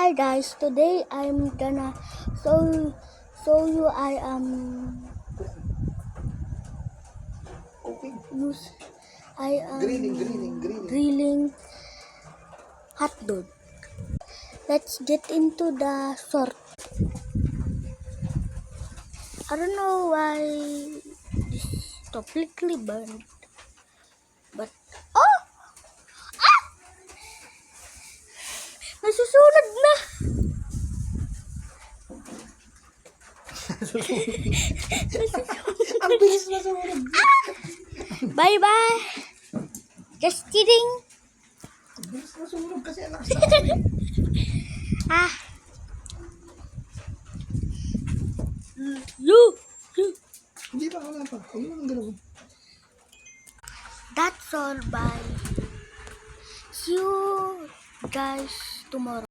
Hi guys, today I'm gonna show you I am Cooking. Grilling. grilling hot dog. Let's get into the sort. I don't know why this completely burned, but oh, nasusunog na. Ang bilis na sumunod. Bye bye. Just kidding. Ang bilis na sumunod kasi anak sa akin. Ah. You. Hindi pa, wala pa. Huwag mo nang gano'n. That's all. Bye. See you guys tomorrow.